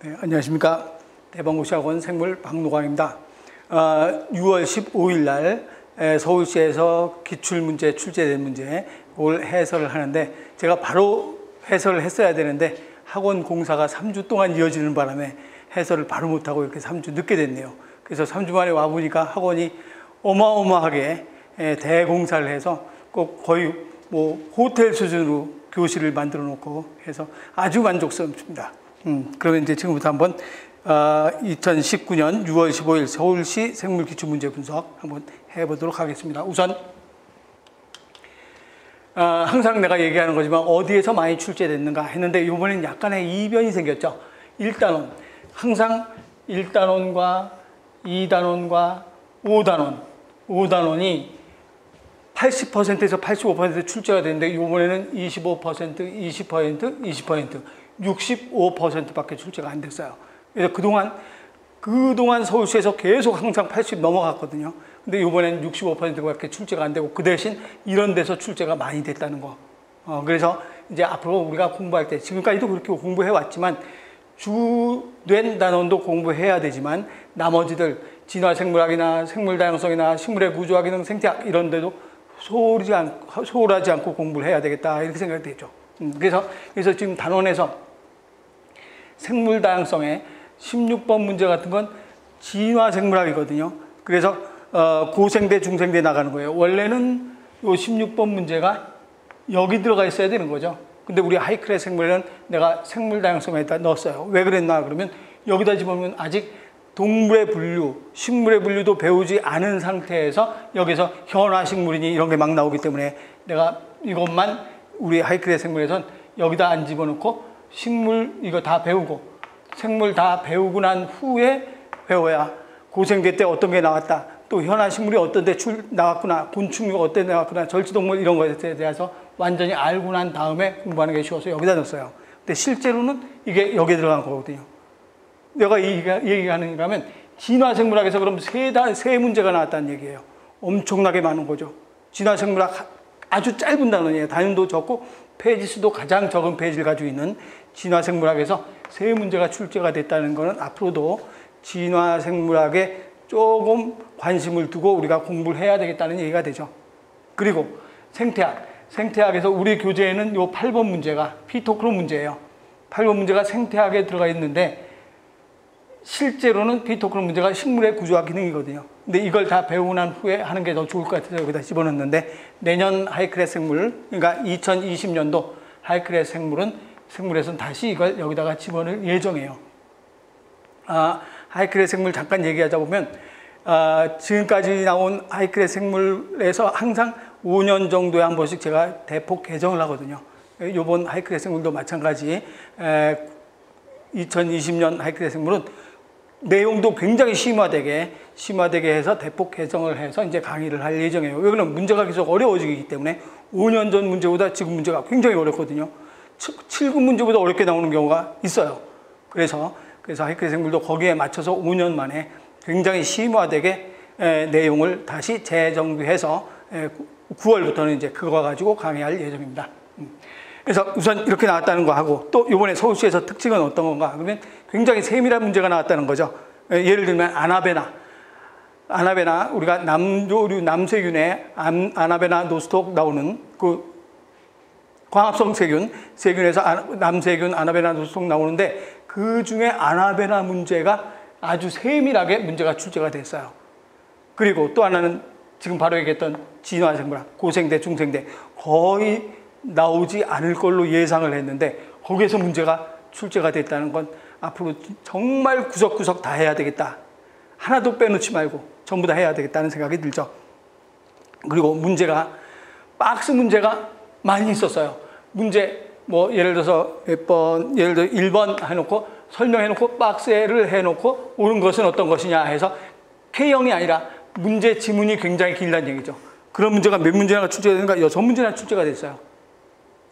네, 안녕하십니까. 대방고시학원 생물 박노광입니다. 6월 15일 날 서울시에서 기출문제 출제된 문제 올 해설을 하는데 제가 바로 해설을 했어야 되는데 학원 공사가 3주 동안 이어지는 바람에 해설을 바로 못하고 이렇게 3주 늦게 됐네요. 그래서 3주 만에 와보니까 학원이 어마어마하게 대공사를 해서 꼭 거의 뭐 호텔 수준으로 교실을 만들어 놓고 해서 아주 만족스럽습니다. 그러면 이제 지금부터 한번 2019년 6월 15일 서울시 생물기출문제 분석 한번 해보도록 하겠습니다. 우선 항상 내가 얘기하는 거지만 어디에서 많이 출제됐는가 했는데 이번엔 약간의 이변이 생겼죠. 1단원, 항상 1단원과 2단원과 5단원이 80%에서 85% 출제가 되는데 이번에는 25%, 20%, 20%, 65%밖에 출제가 안 됐어요. 그래서 그동안 서울시에서 계속 항상 80 넘어갔거든요. 근데 이번에는 65%밖에 출제가 안 되고 그 대신 이런 데서 출제가 많이 됐다는 거. 그래서 이제 앞으로 우리가 공부할 때 지금까지도 그렇게 공부해 왔지만 주된 단원도 공부해야 되지만 나머지들 진화생물학이나 생물다양성이나 식물의 구조화 기능 생태학 이런 데도 소홀하지 않고 공부를 해야 되겠다 이렇게 생각이 되죠. 그래서 지금 단원에서 생물다양성의 16번 문제 같은 건 진화생물학이거든요. 그래서 고생대, 중생대 나가는 거예요. 원래는 요 16번 문제가 여기 들어가 있어야 되는 거죠. 근데 우리 하이클래스 생물에는 내가 생물다양성에다 넣었어요. 왜 그랬나 그러면 여기다 집어넣으면 아직 동물의 분류, 식물의 분류도 배우지 않은 상태에서 여기서 현화식물이니 이런 게 막 나오기 때문에 내가 이것만 우리 하이클래스 생물에선 여기다 안 집어넣고 식물 이거 다 배우고 생물 다 배우고 난 후에 배워야 고생대 때 어떤 게 나왔다. 또 현화식물이 어떤 데 나왔구나. 곤충이 어떤 데 나왔구나. 절지동물 이런 것에 대해서 완전히 알고 난 다음에 공부하는 게 쉬워서 여기다 넣었어요. 근데 실제로는 이게 여기에 들어간 거거든요. 내가 얘기하는 거면 진화생물학에서 그럼 세 문제가 나왔다는 얘기예요. 엄청나게 많은 거죠. 진화생물학 아주 짧은 단원이에요. 단원도 적고 페이지 수도 가장 적은 페이지를 가지고 있는 진화생물학에서 세 문제가 출제가 됐다는 것은 앞으로도 진화생물학에 조금 관심을 두고 우리가 공부를 해야 되겠다는 얘기가 되죠. 그리고 생태학에서 우리 교재에는 요 8번 문제가 피토크로 문제예요. 8번 문제가 생태학에 들어가 있는데 실제로는 피토크로 문제가 식물의 구조와 기능이거든요. 근데 이걸 다 배우고 난 후에 하는 게 더 좋을 것 같아서 여기다 집어넣었는데 내년 하이클래스 생물, 그러니까 2020년도 하이클래스 생물에서는 다시 이걸 여기다가 집어넣을 예정이에요. 하이클래스 생물 잠깐 얘기하자 보면 지금까지 나온 하이클래스 생물에서 항상 5년 정도에 한 번씩 제가 대폭 개정을 하거든요. 이번 하이클래스 생물도 마찬가지 2020년 하이클래스 생물은 내용도 굉장히 심화되게 해서 대폭 개정을 해서 이제 강의를 할 예정이에요. 왜 그러면 문제가 계속 어려워지기 때문에 5년 전 문제보다 지금 문제가 굉장히 어렵거든요. 7급 문제보다 어렵게 나오는 경우가 있어요. 그래서 하이클래스 생물도 거기에 맞춰서 5년 만에 굉장히 심화되게 내용을 다시 재정비해서 9월부터는 이제 그거 가지고 강의할 예정입니다. 그래서 우선 이렇게 나왔다는 거 하고 또 이번에 서울시에서 특징은 어떤 건가 그러면 굉장히 세밀한 문제가 나왔다는 거죠. 예를 들면 아나베나 우리가 남조류 남세균에 아나베나 노스톡 나오는 그 광합성 세균에서 남세균 아나베나 노스톡 나오는데 그 중에 아나베나 문제가 아주 세밀하게 문제가 출제가 됐어요. 그리고 또 하나는 지금 바로 얘기했던 진화생물학 고생대 중생대 거의 나오지 않을 걸로 예상을 했는데 거기에서 문제가 출제가 됐다는 건 앞으로 정말 구석구석 다 해야 되겠다. 하나도 빼놓지 말고 전부 다 해야 되겠다는 생각이 들죠. 그리고 박스 문제가 많이 있었어요. 문제 뭐 예를 들어서 1번 해놓고 설명해놓고 박스를 해놓고 옳은 것은 어떤 것이냐 해서 K형이 아니라 문제 지문이 굉장히 길다는 얘기죠. 그런 문제가 몇 문제나 출제가 되는가 6문제나 출제가 됐어요.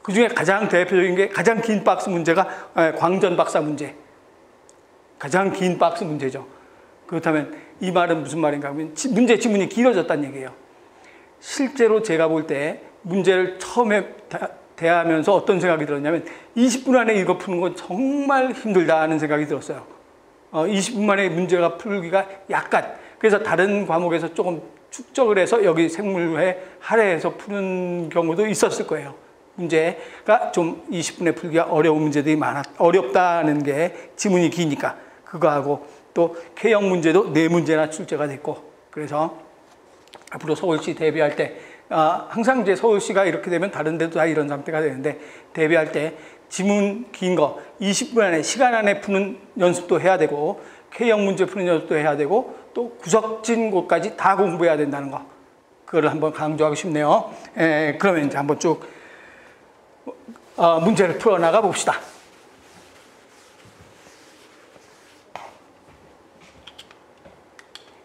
그 중에 가장 대표적인 게 가장 긴 박스 문제가 광전 박사 문제. 가장 긴 박스 문제죠. 그렇다면 이 말은 무슨 말인가 하면 문제 지문이 길어졌다는 얘기예요. 실제로 제가 볼 때 문제를 처음에 대하면서 어떤 생각이 들었냐면 20분 안에 이거 푸는 건 정말 힘들다는 생각이 들었어요. 20분 만에 문제가 풀기가 약간, 그래서 다른 과목에서 조금 축적을 해서 여기 생물회 할애해서 푸는 경우도 있었을 거예요. 문제가 좀 20분에 풀기가 어려운 문제들이 어렵다는 게 지문이 기니까 그거하고 또 K형 문제도 4문제나 출제가 됐고, 그래서 앞으로 서울시 대비할 때 항상 이제 서울시가 이렇게 되면 다른 데도 다 이런 상태가 되는데, 대비할 때 지문 긴 거 20분 안에 시간 안에 푸는 연습도 해야 되고 K형 문제 푸는 연습도 해야 되고 또 구석진 곳까지 다 공부해야 된다는 거, 그거를 한번 강조하고 싶네요. 그러면 이제 한번 쭉 문제를 풀어나가 봅시다.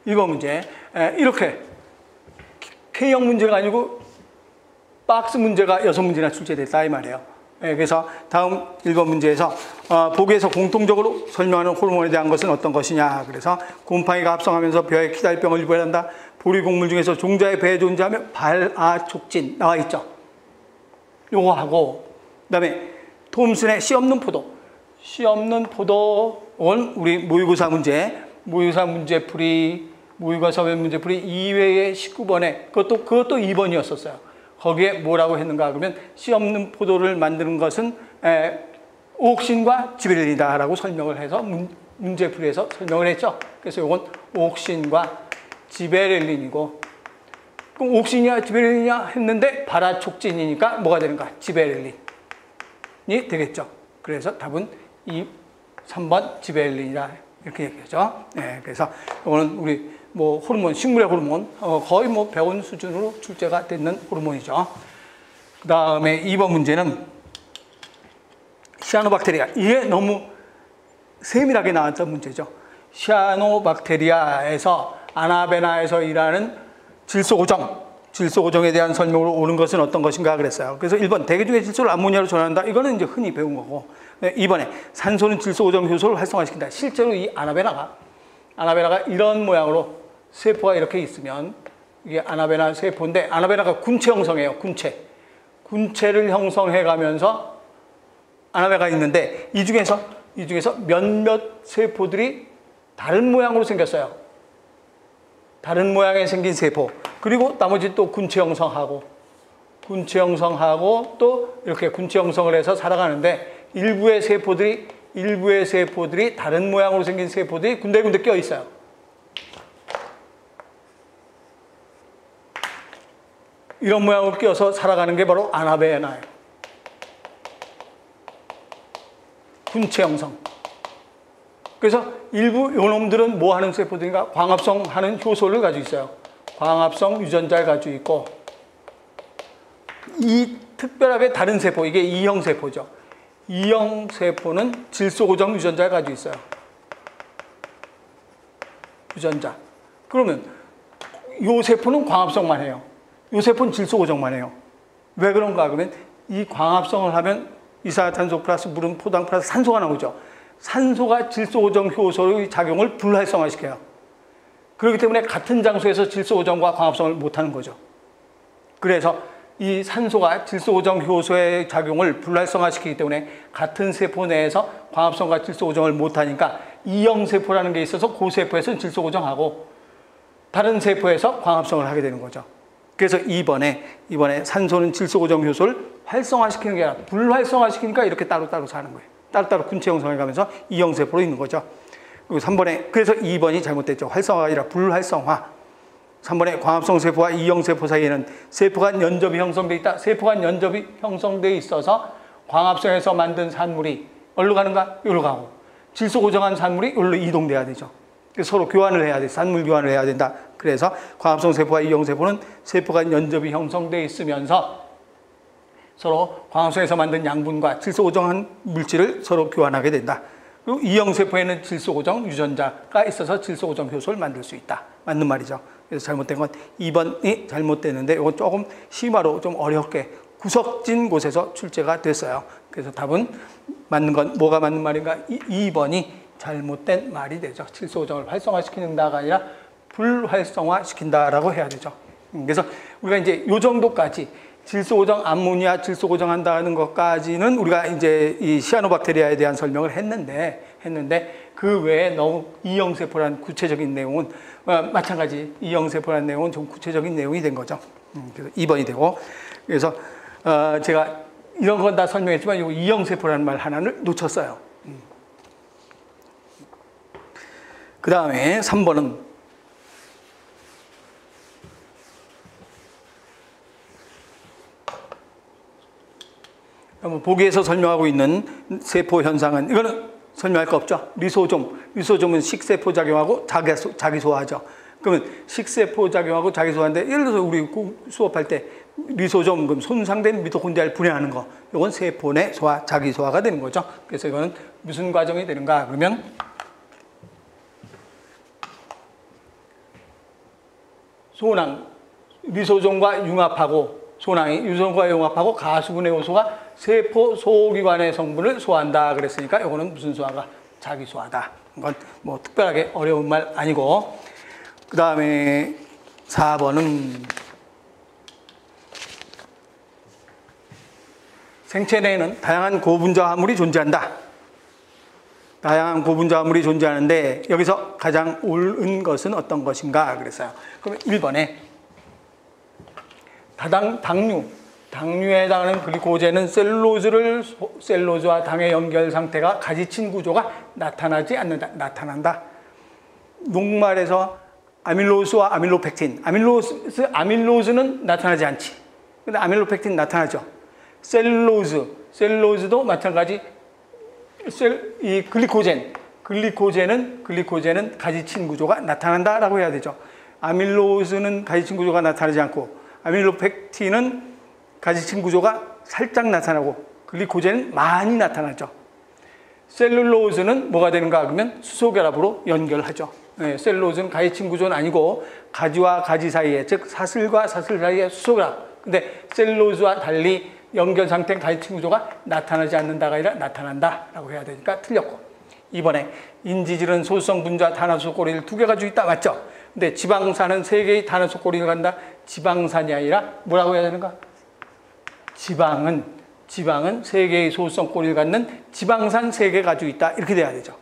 1번 문제, 이렇게 K형 문제가 아니고 박스 문제가 6문제나 출제됐다 이 말이에요. 그래서 다음 1번 문제에서 보기에서 공통적으로 설명하는 호르몬에 대한 것은 어떤 것이냐. 그래서 곰팡이가 합성하면서 벼에 키달병을 유발한다. 보리곡물 중에서 종자의 배에 존재하며 발아촉진 나와 있죠. 요거 하고, 그 다음에 톰슨의 씨 없는 포도. 씨 없는 포도는 우리 모의고사 문제풀이, 모의고사 문제풀이 2회의 19번에 그것도 2번이었었어요. 거기에 뭐라고 했는가 그러면 씨 없는 포도를 만드는 것은 옥신과 지베렐린이다라고 설명을 해서 문제풀이에서 설명을 했죠. 그래서 이건 옥신과 지베렐린이고, 그럼 옥신이냐 지베렐린이냐 했는데 발아촉진이니까 뭐가 되는가? 지베렐린이 되겠죠. 그래서 답은 3번 지베렐린이다 이렇게 얘기하죠. 그래서 이거는 우리 호르몬, 식물의 호르몬, 거의 배운 수준으로 출제가 되는 호르몬이죠. 그 다음에 2번 문제는 시아노박테리아. 이게 너무 세밀하게 나왔던 문제죠. 시아노박테리아에서 아나베나에서 일하는 질소고정에 대한 설명으로 오는 것은 어떤 것인가 그랬어요. 그래서 1번 대기 중의 질소를 암모니아로 전환한다. 이거는 이제 흔히 배운 거고. 2번에 산소는 질소고정 효소를 활성화시킨다. 실제로 이 아나베나가 이런 모양으로 세포가 이렇게 있으면 이게 아나베나 세포인데, 아나베나가 군체 형성해요. 군체를 형성해 가면서 아나베나가 있는데 이 중에서 몇몇 세포들이 다른 모양으로 생겼어요. 다른 모양에 생긴 세포. 그리고 나머지 또 군체 형성하고 또 이렇게 군체 형성을 해서 살아가는데 일부의 세포들이 다른 모양으로 생긴 세포들이 군데군데 껴 있어요. 이런 모양으로 끼어서 살아가는 게 바로 아나베나예요. 군체 형성. 그래서 일부 요놈들은 뭐 하는 세포들인가? 광합성 하는 효소를 가지고 있어요. 광합성 유전자를 가지고 있고, 이 특별하게 다른 세포, 이게 E형 세포죠. E형 세포는 질소고정 유전자를 가지고 있어요. 유전자. 그러면 이 세포는 광합성만 해요. 이 세포는 질소고정만 해요. 왜 그런가 그러면 이 광합성을 하면 이산화탄소 플러스 물은 포도당 플러스 산소가 나오죠. 산소가 질소고정 효소의 작용을 불활성화시켜요. 그렇기 때문에 같은 장소에서 질소고정과 광합성을 못하는 거죠. 그래서 이 산소가 질소고정 효소의 작용을 불활성화시키기 때문에 같은 세포 내에서 광합성과 질소고정을 못하니까 E형 세포라는 게 있어서 그 세포에서는 질소고정하고 다른 세포에서 광합성을 하게 되는 거죠. 그래서 이번에 산소는 질소고정 효소를 활성화시키는 게 아니라 불활성화시키니까 이렇게 따로따로 사는 거예요. 따로따로 군체 형성해 가면서 E형 세포로 있는 거죠. 그리고 3번에, 그래서 2번이 잘못됐죠. 활성화가 아니라 불활성화. 3번에 광합성 세포와 E형 세포 사이에는 세포간 연접이 형성돼 있다. 세포간 연접이 형성돼 있어서 광합성에서 만든 산물이 어디로 가는가? 여기로 가고, 질소고정한 산물이 여기로 이동돼야 되죠. 서로 교환을 해야 돼. 산물 교환을 해야 된다. 그래서 광합성 세포와 E형 세포는 세포 간 연접이 형성되어 있으면서 서로 광합성에서 만든 양분과 질소고정한 물질을 서로 교환하게 된다. 그리고 E형 세포에는 질소고정 유전자가 있어서 질소고정 효소를 만들 수 있다. 맞는 말이죠. 그래서 잘못된 건 2번이 잘못됐는데 이건 조금 심화로 좀 어렵게 구석진 곳에서 출제가 됐어요. 그래서 답은 맞는 건 뭐가 맞는 말인가? 2번이 잘못된 말이 되죠. 질소고정을 활성화시키는다가 아니라 불활성화시킨다라고 해야 되죠. 그래서 우리가 이제 요 정도까지 질소 고정, 암모니아 질소 고정한다는 것까지는 우리가 이제 이 시아노박테리아에 대한 설명을 했는데 그 외에 너무 E형세포라는 구체적인 내용은 마찬가지 E형세포라는 내용은 좀 구체적인 내용이 된 거죠. 그래서 2번이 되고, 그래서 제가 이런 건 다 설명했지만 이 E형세포라는 말 하나를 놓쳤어요. 그 다음에 3번은 보기에서 설명하고 있는 세포 현상은, 이거는 설명할 거 없죠. 리소좀은 식세포 작용하고 자기 소화하죠. 그러면 식세포 작용하고 자기 소화인데, 예를 들어서 우리 수업할 때 리소좀, 그럼 손상된 미토콘드리아를 분해하는 거, 이건 세포 내 소화, 자기 소화가 되는 거죠. 그래서 이거는 무슨 과정이 되는가 그러면 소낭, 리소좀과 융합하고, 소낭이 리소좀과 융합하고 가수분해 요소가 세포 소기관의 성분을 소화한다 그랬으니까 이거는 무슨 소화가? 자기 소화다. 이건 뭐 특별하게 어려운 말 아니고, 그 다음에 4번은 생체 내에는 다양한 고분자 화물이 존재한다. 다양한 고분자 화물이 존재하는데 여기서 가장 옳은 것은 어떤 것인가 그랬어요. 그러면 1번에 당류에 해당하는 글리코젠은 셀룰로즈와 당의 연결 상태가 가지친 구조가 나타나지 않는다. 나타난다. 녹말에서 아밀로스와 아밀로펙틴. 아밀로스는 나타나지 않지. 근데 아밀로펙틴 나타나죠. 셀룰로즈도 마찬가지. 이 글리코젠은 가지친 구조가 나타난다라고 해야 되죠. 아밀로스는 가지친 구조가 나타나지 않고, 아밀로펙틴은 가지친 구조가 살짝 나타나고, 글리코젠은 많이 나타나죠. 셀룰로즈는 뭐가 되는가 그러면 수소결합으로 연결하죠. 네, 셀룰로즈는 가지친 구조는 아니고 가지와 가지 사이에, 즉 사슬과 사슬 사이에 수소결합. 근데 셀룰로즈와 달리 연결 상태인 가지친 구조가 나타나지 않는다가 아니라 나타난다라고 해야 되니까 틀렸고, 이번에 인지질은 소수성 분자 탄화수 꼬리를 2개 가지고 있다. 맞죠? 근데 지방산은 3개의 탄화수 꼬리를 간다. 지방산이 아니라 뭐라고 해야 되는가? 지방은 3개의 소수성 꼬리를 갖는 지방산 3개 가지고 있다. 이렇게 돼야 되죠.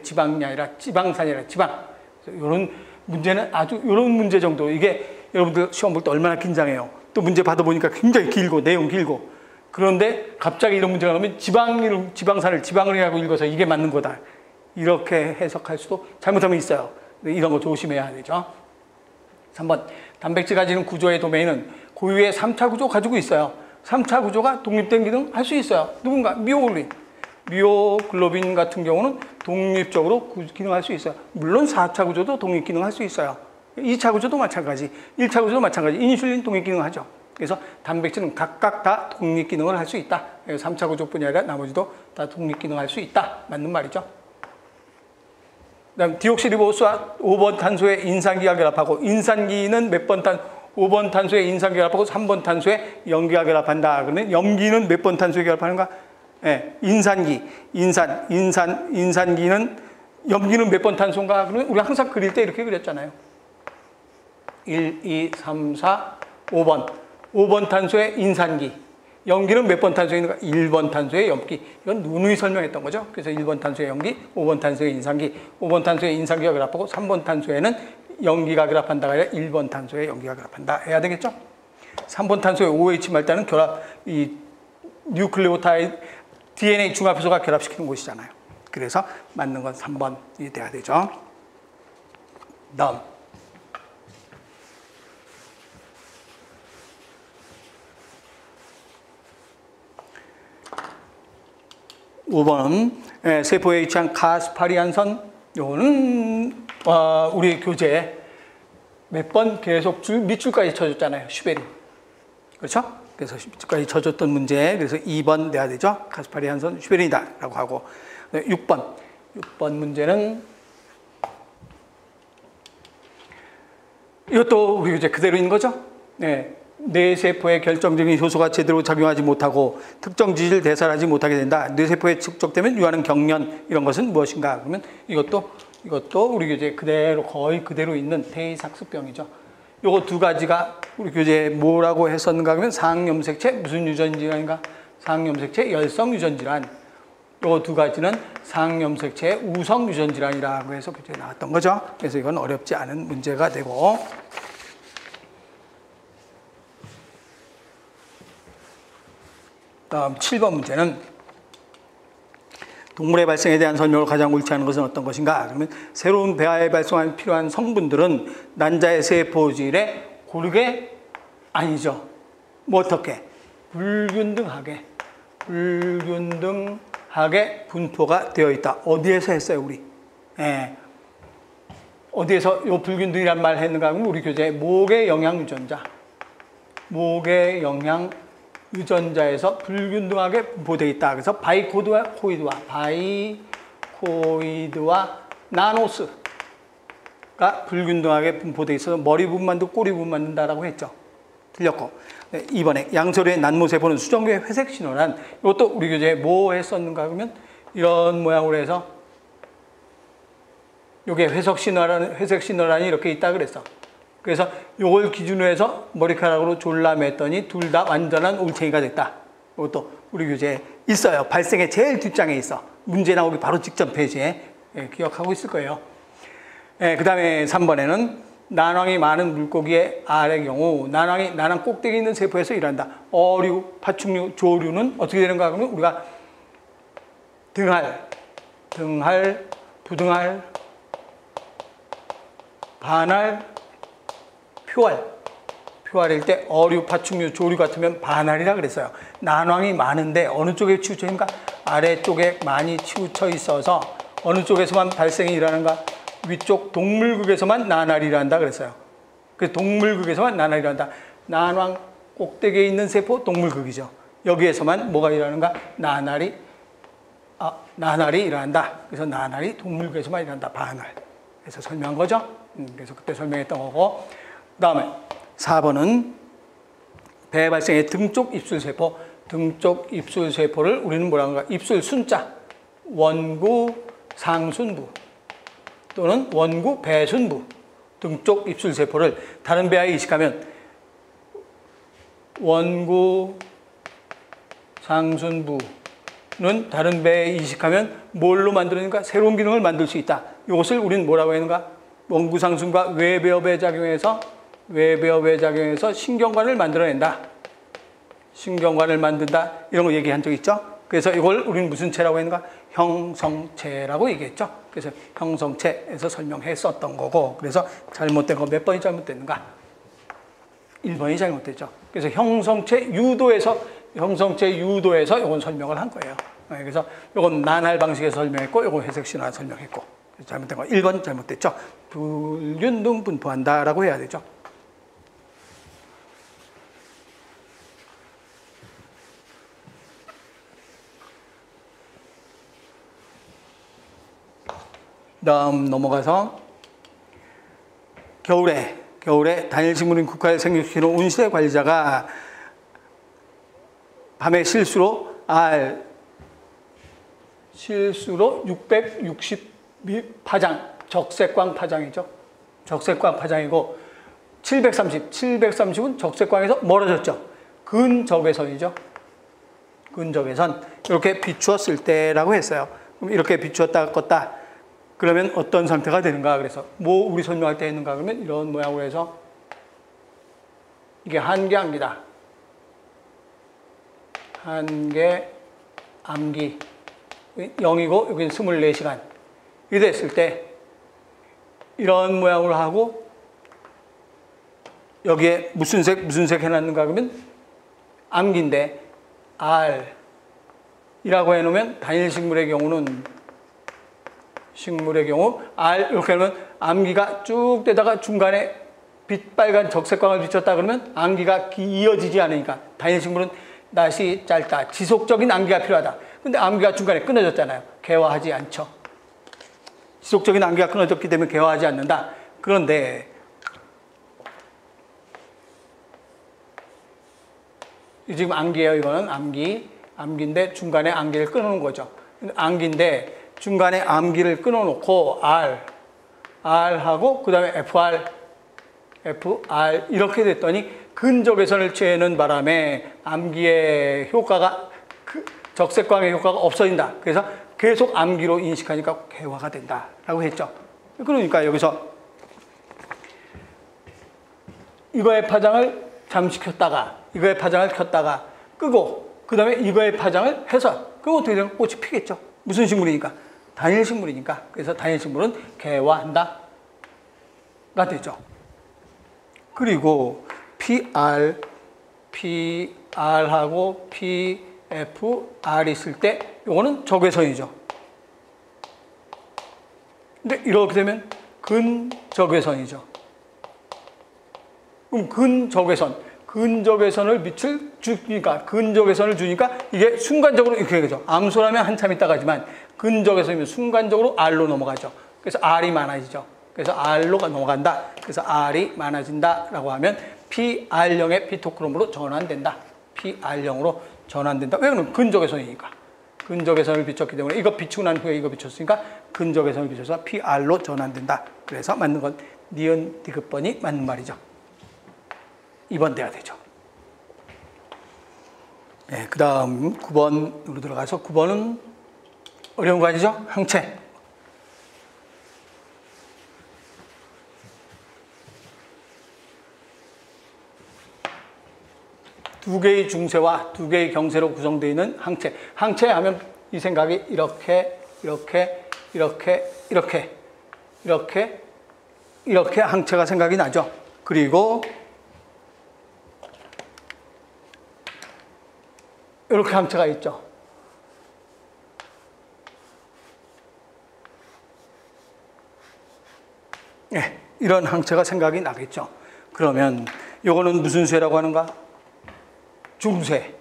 지방이 아니라 지방산이라 지방. 이런 문제는 이런 문제 정도. 이게 여러분들 시험 볼 때 얼마나 긴장해요. 또 문제 받아보니까 굉장히 길고 내용 길고, 그런데 갑자기 이런 문제가 나오면 지방산을 지방이라고 읽어서 이게 맞는 거다, 이렇게 해석할 수도 잘못하면 있어요. 이런 거 조심해야 되죠. 3번 단백질 가지는 구조의 도메인은 고유의 3차 구조 가지고 있어요. 3차 구조가 독립된 기능 할 수 있어요. 누군가? 미오글로빈 같은 경우는 독립적으로 기능할 수 있어요. 물론 4차 구조도 독립 기능할 수 있어요. 2차 구조도 마찬가지, 1차 구조도 마찬가지. 인슐린 독립 기능하죠. 그래서 단백질은 각각 다 독립 기능을 할 수 있다. 3차 구조뿐이 아니라 나머지도 다 독립 기능할 수 있다. 맞는 말이죠. 그다음 디옥시리보스와 5번 탄소의 인산기가 결합하고, 인산기는 몇 번 5번 탄소에 인산기 결합하고 3번 탄소에 염기가 결합한다. 그러면 염기는 몇 번 탄소에 결합하는가? 네, 인산기는 염기는 몇 번 탄소인가? 그러면 우리 항상 그릴 때 이렇게 그렸잖아요. 1, 2, 3, 4, 5번. 5번 탄소의 인산기. 염기는 몇 번 탄소에 있는가? 1번 탄소의 염기. 이건 누누이 설명했던 거죠. 그래서 1번 탄소의 염기, 5번 탄소의 인산기. 5번 탄소의 인산기가 결합하고 3번 탄소에는 염기가 결합한다가 아니라 1번 탄소에 염기가 결합한다 해야 되겠죠. 3번 탄소의 OH 말단은 이 뉴클레오타이드 DNA 중합효소가 결합시키는 곳이잖아요. 그래서 맞는 건 3번이 돼야 되죠. 다음 5번은 세포에 위치한 가스파리안선. 요거는 우리 교재에 몇 번 계속 밑줄까지 쳐줬잖아요. 슈베린. 그렇죠? 그래서 밑줄까지 쳐줬던 문제. 그래서 2번 내야 되죠. 가스파리안선 슈베린이다 라고 하고, 6번 문제는 이것도 우리 교재 그대로 있는 거죠. 네. 뇌세포의 결정적인 효소가 제대로 작용하지 못하고 특정 지질을 대사하지 못하게 된다. 뇌세포에 축적되면 유하는 경련, 이런 것은 무엇인가? 그러면 이것도 우리 교재 그대로 거의 그대로 있는 테이삭스병이죠. 요거 두 가지가 우리 교재에 뭐라고 했었는가 하면 상염색체 무슨 유전질환인가? 상염색체 열성 유전질환. 요거 두 가지는 상염색체 우성 유전질환이라고 해서 교재에 나왔던 거죠. 그래서 이건 어렵지 않은 문제가 되고, 다음 7번 문제는 동물의 발생에 대한 설명을 가장 옳지 않은 것은 어떤 것인가? 그러면 새로운 배아의 발생에 필요한 성분들은 난자의 세포질에 고르게 아니죠. 뭐 어떻게? 불균등하게 분포가 되어 있다. 어디에서 했어요, 우리? 예. 어디에서 요 불균등이란 말 했는가 하면 우리 교재에 목의 영양 유전자. 목의 영양 유전자에서 불균등하게 분포되어 있다. 그래서 바이코드와 나노스가 불균등하게 분포되어 있어서 머리 부분만 꼬리 부분만 든다라고 했죠. 틀렸고. 네, 이번에 양서류의 난모세포는 수정류의 회색 신호란, 이것도 우리 교재에 뭐 했었는가 하면 이런 모양으로 해서 요게 회색 신호란이 이렇게 있다 그랬어. 그래서 요걸 기준으로 해서 머리카락으로 졸라맸더니 둘 다 완전한 올챙이가 됐다. 이것도 우리 교재에 있어요. 발생의 제일 뒷장에 있어. 문제 나오기 바로 직전 페이지에. 예, 기억하고 있을 거예요. 예, 그 다음에 3번에는 난황이 많은 물고기의 알의 경우 난황 꼭대기 있는 세포에서 일한다. 어류, 파충류, 조류는 어떻게 되는가 하면 우리가 등할, 부등할, 반할, 표알일 때 어류, 파충류, 조류 같으면 반할이라 그랬어요. 난황이 많은데 어느 쪽에 치우쳐 있는가? 아래쪽에 많이 치우쳐 있어서 어느 쪽에서만 발생이 일어나는가? 위쪽 동물극에서만 난할이 일어난다 그랬어요. 그래서 동물극에서만 난할이 일어난다. 난황 꼭대기에 있는 세포 동물극이죠. 여기에서만 뭐가 일어나는가? 난할이 일어난다. 그래서 난할이 동물극에서만 일어난다. 반할. 그래서 설명한 거죠. 그래서 그때 설명했던 거고. 그 다음에 4번은 배 발생의 등쪽 입술세포. 등쪽 입술세포를 우리는 뭐라고 할까? 입술 순자, 원구 상순부 또는 원구 배순부. 등쪽 입술세포를 다른 배아에 이식하면 원구 상순부는 다른 배에 이식하면 뭘로 만드는가? 새로운 기능을 만들 수 있다. 이것을 우리는 뭐라고 했는가? 원구 상순과 외배업에 작용해서 신경관을 만들어낸다. 신경관을 만든다. 이런 거 얘기한 적 있죠? 그래서 이걸 우리는 무슨 체라고 했는가? 형성체라고 얘기했죠. 그래서 형성체에서 설명했었던 거고, 그래서 잘못된 거 몇 번이 잘못됐는가? 1번이 잘못됐죠. 그래서 형성체 유도에서 이건 설명을 한 거예요. 그래서 이건 난할 방식에서 설명했고, 이건 회색 신화 설명했고, 잘못된 거 1번 잘못됐죠. 불균등 분포한다라고 해야 되죠. 다음 넘어가서 겨울에 단일식물인 국화를 생육시키는 온실의 관리자가 밤에 실수로 660 파장, 적색광 파장이죠. 적색광 파장이고 730은 적색광에서 멀어졌죠. 근적외선이죠. 근적외선. 이렇게 비추었을 때라고 했어요. 그럼 이렇게 비추었다 껐다. 그러면 어떤 상태가 되는가? 그래서 뭐 우리 설명할 때 했는가? 그러면 이런 모양으로 해서 이게 한계암기다. 한계 암기 0이고 여기는 24시간. 이렇게 됐을 때 이런 모양으로 하고 여기에 무슨 색 해놨는가? 그러면 암기인데 R이라고 해놓으면 단일식물의 경우는 R 이렇게 하면 암기가 쭉 되다가 중간에 빛빨간 적색광을 비쳤다 그러면 암기가 이어지지 않으니까 단일식물은 낯이 짧다. 지속적인 암기가 필요하다. 근데 암기가 중간에 끊어졌잖아요. 개화하지 않죠. 지속적인 암기가 끊어졌기 때문에 개화하지 않는다. 그런데 지금 암기예요. 이거는 암기인데 중간에 암기를 끊어놓은 거죠. 암기인데 중간에 암기를 끊어놓고 R하고 그 다음에 FR FR 이렇게 됐더니 근적외선을 취하는 바람에 암기의 효과가 적색광의 효과가 없어진다. 그래서 계속 암기로 인식하니까 개화가 된다라고 했죠. 그러니까 여기서 이거의 파장을 잠시 켰다가 이거의 파장을 켰다가 끄고 그 다음에 이거의 파장을 해서 그럼 어떻게 되면 꽃이 피겠죠. 무슨 식물이니까? 단일 식물이니까. 그래서 단일 식물은 개화한다 가 되죠. 그리고 PR하고 PFR 있을 때 요거는 적외선이죠. 근데 이렇게 되면 근적외선이죠. 그럼 근적외선을 빛을 주니까 근적외선을 주니까 이게 순간적으로 이렇게 되죠. 암소라면 한참 있다가 하지만 근적외선이면 순간적으로 R로 넘어가죠. 그래서 R이 많아지죠. 그래서 R로 넘어간다. 그래서 R이 많아진다라고 하면 PR형의 피토크롬으로 전환된다. PR형으로 전환된다. 왜 그러면 근적외선이니까. 근적외선을 비췄기 때문에 이거 비추고 난 후에 이거 비췄으니까 근적외선을 비춰서 PR로 전환된다. 그래서 맞는 건 니은 디귿번이 맞는 말이죠. 2번 돼야 되죠. 네, 그 다음 9번으로 들어가서 9번은 어려운 거 아니죠? 항체. 두 개의 중세와 두 개의 경세로 구성되어 있는 항체. 항체 하면 이 생각이 이렇게 항체가 생각이 나죠. 그리고 이렇게 항체가 있죠. 네, 이런 항체가 생각이 나겠죠. 그러면 이거는 무슨 쇠라고 하는가? 중쇠.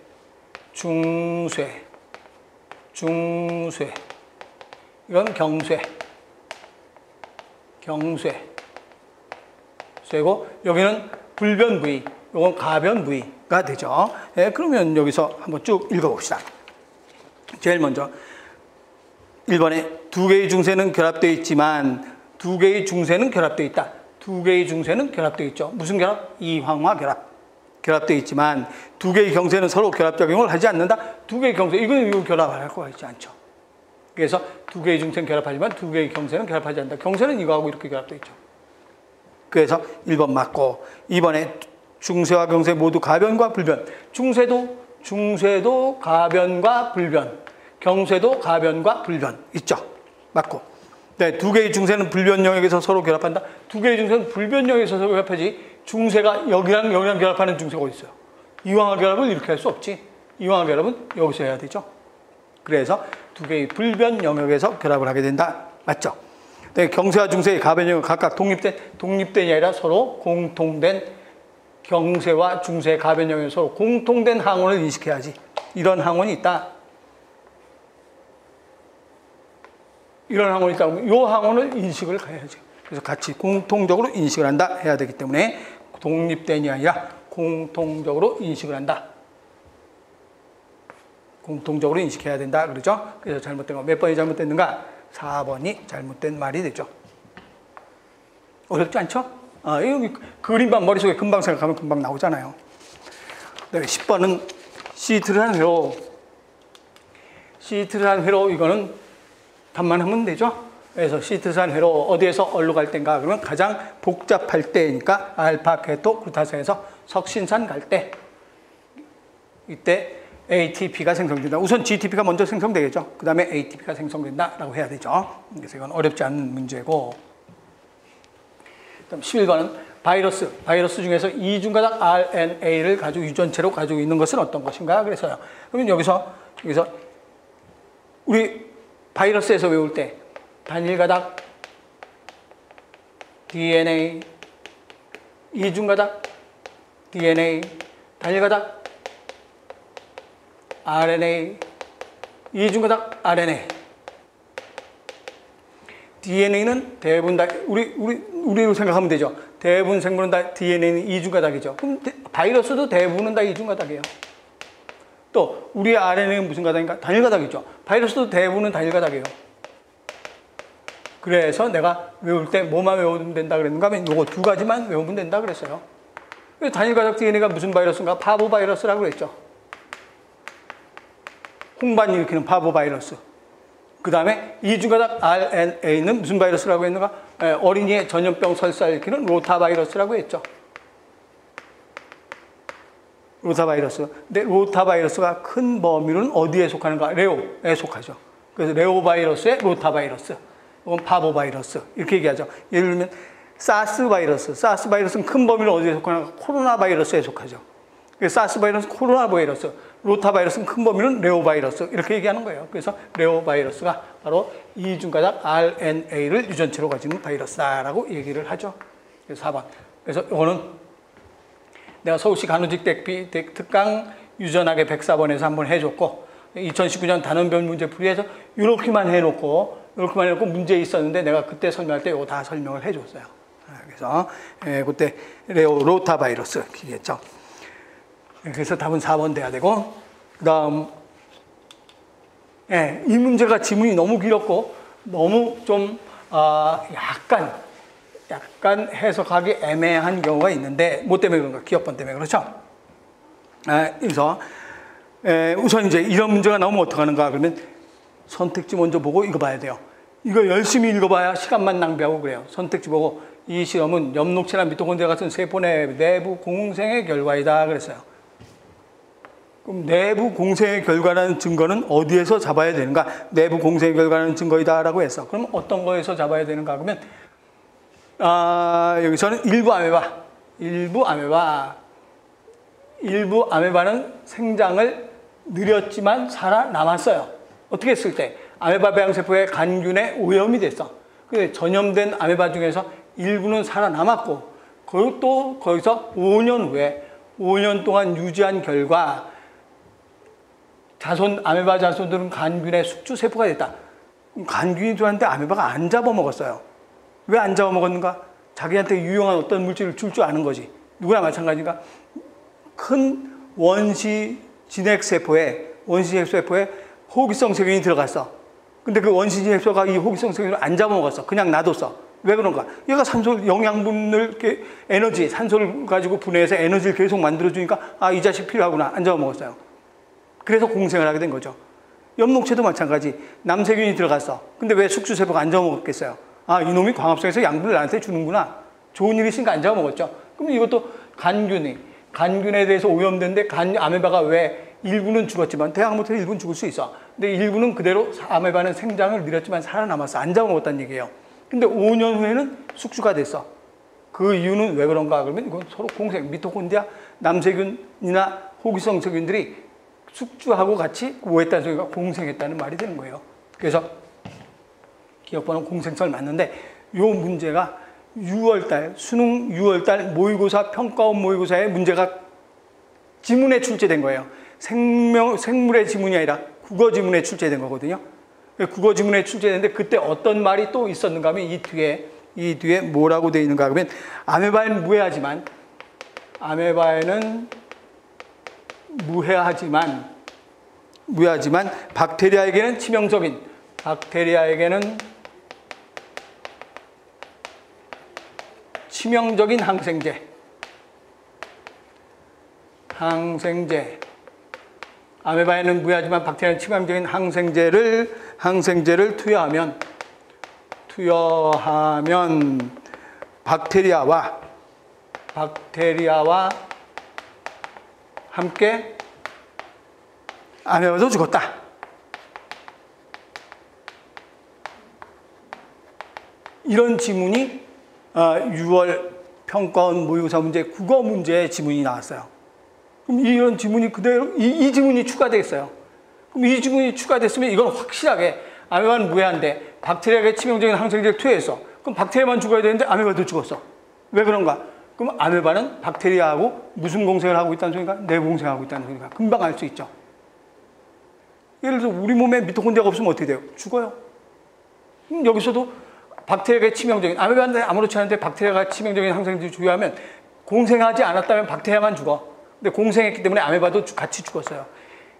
이건 쇠고 여기는 불변 부위, 이건 가변 부위가 되죠. 네, 그러면 여기서 한번 쭉 읽어봅시다. 제일 먼저 1번에 두 개의 중세는 결합되어 있지만 두 개의 중세는 결합되어 있다. 두 개의 중세는 결합되어 있죠. 무슨 결합? 이황화 결합되어 있지만 두 개의 경세는 서로 결합작용을 하지 않는다. 두 개의 경세, 이거 결합할 거 있지 않죠. 그래서 두 개의 중세는 결합하지만 두 개의 경세는 결합하지 않는다. 경세는 이거하고 이렇게 결합되어 있죠. 그래서 1번 맞고 2번에 중세와 경세 모두 가변과 불변. 중세도 가변과 불변. 경세도 가변과 불변 있죠. 맞고. 네, 두 개의 중세는 불변 영역에서 서로 결합한다. 두 개의 중세는 불변 영역에서 서로 결합하지. 중세가 여기랑 결합하는 중세가 어디 있어요? 이황화 결합은 이렇게 할 수 없지. 이황화 결합은 여기서 해야 되죠. 그래서 두 개의 불변 영역에서 결합을 하게 된다. 맞죠? 네, 경세와 중세의 가변 영역 각각 독립된이 아니라 서로 공통된 경세와 중세의 가변 영역에서 서로 공통된 항원을 인식해야지. 이런 항원이 있다. 이런 항원이 있다면 이 항원을 인식을 해야죠. 그래서 같이 공통적으로 인식을 한다 해야 되기 때문에 독립된이 아니라 공통적으로 인식을 한다. 공통적으로 인식해야 된다 그러죠. 그래서 잘못된 거 몇 번이 잘못됐는가? 4번이 잘못된 말이 되죠. 어렵지 않죠? 여기 그림만 머릿속에 금방 생각하면 금방 나오잖아요. 네, 10번은 시트를 한 회로 이거는 답만 하면 되죠. 그래서 시트산 회로 어디에서 어디로 갈 때인가? 그러면 가장 복잡할 때니까 알파, 케토, 글루타산에서 석신산 갈 때 이때 ATP가 생성된다. 우선 GTP가 먼저 생성되겠죠. 그 다음에 ATP가 생성된다라고 해야 되죠. 그래서 이건 어렵지 않은 문제고. 그럼 11번은 바이러스 중에서 이중가닥 RNA를 가지고 유전체로 가지고 있는 것은 어떤 것인가? 그래서요. 그러면 여기서 우리 바이러스에서 외울 때 단일가닥 DNA, 이중가닥 DNA, 단일가닥 RNA, 이중가닥 RNA. DNA는 대부분 다 우리로 생각하면 되죠. 대부분 생물은 다 DNA는 이중가닥이죠. 그럼 바이러스도 대부분은 다 이중가닥이에요. 또 우리의 RNA는 무슨 가닥인가? 단일가닥이죠. 바이러스도 대부분은 단일가닥이에요. 그래서 내가 외울 때 뭐만 외우면 된다 그랬는가 하면 요거 두 가지만 외우면 된다 그랬어요. 단일 가족 DNA가 무슨 바이러스인가? 파보 바이러스라고 그랬죠. 홍반 일으키는 파보 바이러스. 그 다음에 이중가닥 RNA는 무슨 바이러스라고 했는가? 어린이의 전염병 설사 일으키는 로타 바이러스라고 했죠. 로타 바이러스. 근데 로타 바이러스가 큰 범위로는 어디에 속하는가? 레오에 속하죠. 그래서 레오 바이러스의 로타 바이러스. 혹은 파보 바이러스. 이렇게 얘기하죠. 예를 들면 사스 바이러스. 사스 바이러스는 큰 범위로 어디에 속하는가? 코로나 바이러스에 속하죠. 그래서 사스 바이러스는 코로나 바이러스. 로타 바이러스는 큰 범위는 레오 바이러스. 이렇게 얘기하는 거예요. 그래서 레오 바이러스가 바로 이중가닥 RNA를 유전체로 가지는 바이러스다라고 얘기를 하죠. 그래서 4번. 그래서 이거는 내가 서울시 간호직 대피 특강 유전학의 104번에서 한번 해줬고 2019년 단원별 문제 풀이해서 이렇게만 해놓고 문제 있었는데 내가 그때 설명할 때 이거 다 설명을 해줬어요. 그래서 그때 레오 로타 바이러스 기겠죠. 그래서 답은 4번 돼야 되고 그 다음 이 문제가 지문이 너무 길었고 너무 좀 약간 해석하기 애매한 경우가 있는데 뭐 때문에 그런가? 기억번 때문에 그렇죠? 그래서 우선 이제 이런 문제가 나오면 어떡하는가 그러면 선택지 먼저 보고 이거 봐야 돼요. 이거 열심히 읽어봐야 시간만 낭비하고 그래요. 선택지 보고 이 실험은 엽록체나 미토콘드리아 같은 세포 내부 공생의 결과이다 그랬어요. 그럼 내부 공생의 결과라는 증거는 어디에서 잡아야 되는가? 내부 공생의 결과라는 증거이다라고 했어. 그럼 어떤 거에서 잡아야 되는가? 그러면 여기서는 일부 아메바는 생장을 느렸지만 살아남았어요. 어떻게 했을 때? 아메바 배양세포의 간균에 오염이 됐어. 전염된 아메바 중에서 일부는 살아남았고, 그리고 또 거기서 5년 후에 5년 동안 유지한 결과 아메바 자손들은 간균의 숙주세포가 됐다. 간균이 들어왔는데 아메바가 안 잡아먹었어요. 왜 안 잡아먹었는가? 자기한테 유용한 어떤 물질을 줄 줄 아는 거지. 누구나 마찬가지인가? 큰 원시 진핵세포에 호기성 세균이 들어갔어. 근데 그 원시 진핵세포가 이 호기성 세균을 안 잡아먹었어. 그냥 놔뒀어. 왜 그런가? 얘가 영양분을 산소를 가지고 분해해서 에너지를 계속 만들어주니까 이 자식 필요하구나. 안 잡아먹었어요. 그래서 공생을 하게 된 거죠. 엽록체도 마찬가지. 남세균이 들어갔어. 근데 왜 숙주세포가 안 잡아먹었겠어요? 이놈이 광합성에서 양분을 나한테 주는구나. 좋은 일이 있으니까 안 잡아먹었죠. 그럼 이것도 간균에 대해서 오염된데 아메바가 왜 일부는 죽었지만 대학부터 일부는 죽을 수 있어. 근데 일부는 그대로 아메바는 생장을 느렸지만 살아남았어. 안 잡아먹었다는 얘기예요. 근데 5년 후에는 숙주가 됐어. 그 이유는 왜 그런가? 그러면 이건 서로 공생, 미토콘드리아 남세균이나 호기성 세균들이 숙주하고 같이 뭐했다는 소리가 공생했다는 말이 되는 거예요. 그래서 기억번호 공생설 맞는데 이 문제가 6월달 수능 6월달 모의고사 평가원 모의고사에 문제가 지문에 출제된 거예요. 생물의 지문이 아니라 국어 지문에 출제된 거거든요. 국어 지문에 출제됐는데 그때 어떤 말이 또 있었는가 하면 이 뒤에 뭐라고 되어 있는가 하면 아메바에는 무해하지만 박테리아에게는 치명적인 항생제. 아메바에는 무해하지만 박테리아는 치명적인 항생제를 투여하면 박테리아와 함께 아메바도 죽었다. 이런 지문이 6월 평가원 모의고사 문제 국어 문제의 지문이 나왔어요. 그럼 이런 지문이 그대로 이 지문이 추가됐어요. 그럼 이 지문이 추가됐으면 이건 확실하게 아메바는 무해한데 박테리아에게 치명적인 항생제를 투여했어. 그럼 박테리아만 죽어야 되는데 아메바도 죽었어. 왜 그런가? 그럼 아메바는 박테리아하고 무슨 공생을 하고 있다는 소리인가? 내부 공생을 하고 있다는 소리인가? 금방 알 수 있죠. 예를 들어서 우리 몸에 미토콘드리아가 없으면 어떻게 돼요? 죽어요. 여기서도 박테리아가 치명적인, 아메바한테 아무렇지 않은데 박테리아가 치명적인 항생제를 주의하면 공생하지 않았다면 박테리아만 죽어. 근데 공생했기 때문에 아메바도 같이 죽었어요.